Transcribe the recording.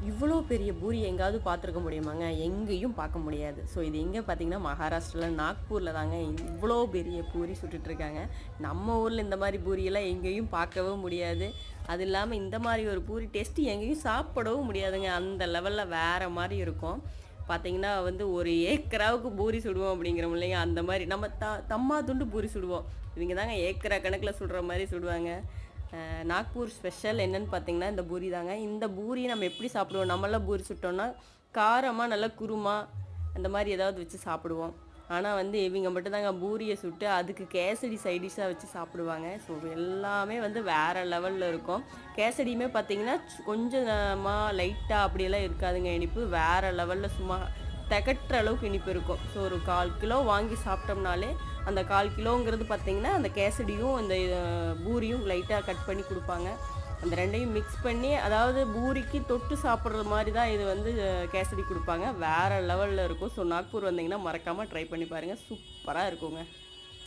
இவ்வளோ பெரிய பூரி எங்கேயாவது பார்த்துருக்க முடியுமாங்க? எங்கேயும் பார்க்க முடியாது. ஸோ இது எங்கே பார்த்தீங்கன்னா, மகாராஷ்டிரால நாக்பூரில் தாங்க இவ்வளோ பெரிய பூரி சுட்டுட்ருக்காங்க. நம்ம ஊரில் இந்த மாதிரி பூரியெல்லாம் எங்கேயும் பார்க்கவும் முடியாது. அது இல்லாமல் இந்த மாதிரி ஒரு பூரி டேஸ்ட்டு எங்கேயும் சாப்பிடவும் முடியாதுங்க. அந்த லெவலில் வேறு மாதிரி இருக்கும். பார்த்தீங்கன்னா வந்து ஒரு ஏக்கராவுக்கு பூரி சுடுவோம் அப்படிங்கிறோம் இல்லைங்க, அந்த மாதிரி நம்ம தம்மா துண்டு பூரி சுடுவோம். இவங்க தாங்க ஏக்கரா கணக்கில் சுடுற மாதிரி சுடுவாங்க. நாக்பூர் ஸ்பெஷல் என்னன்னு பார்த்தீங்கன்னா இந்த பூரி தாங்க. இந்த பூரி நம்ம எப்படி சாப்பிடுவோம், நம்மளாம் பூரி சுட்டோம்னா காரமாக நல்லா குருமா அந்த மாதிரி ஏதாவது வச்சு சாப்பிடுவோம். ஆனால் வந்து இவங்க மட்டும்தாங்க பூரியை சுட்டு அதுக்கு கேசரி சைடிஷாக வச்சு சாப்பிடுவாங்க. ஸோ எல்லாமே வந்து வேறு லெவலில் இருக்கும். கேசரியுமே பார்த்தீங்கன்னா கொஞ்சமாக லைட்டாக அப்படியெல்லாம் இருக்காதுங்க, இனிப்பு வேறு லெவலில் சும்மா திகட்டுற அளவுக்கு இனிப்பு இருக்கும். ஸோ ஒரு 1/4 கிலோ வாங்கி சாப்பிட்டோம்னாலே அந்த 1/4 கிலோங்கிறது பார்த்திங்கன்னா அந்த கேசரியும் இந்த பூரியும் லைட்டாக கட் பண்ணி கொடுப்பாங்க. அந்த ரெண்டையும் மிக்ஸ் பண்ணி, அதாவது பூரிக்கு தொட்டு சாப்பிட்ற மாதிரி தான் இது வந்து கேசரி கொடுப்பாங்க. வேறு லெவலில் இருக்கும். ஸோ நாக்பூர் வந்தீங்கன்னா மறக்காமல் ட்ரை பண்ணி பாருங்கள், சூப்பராக இருக்குங்க.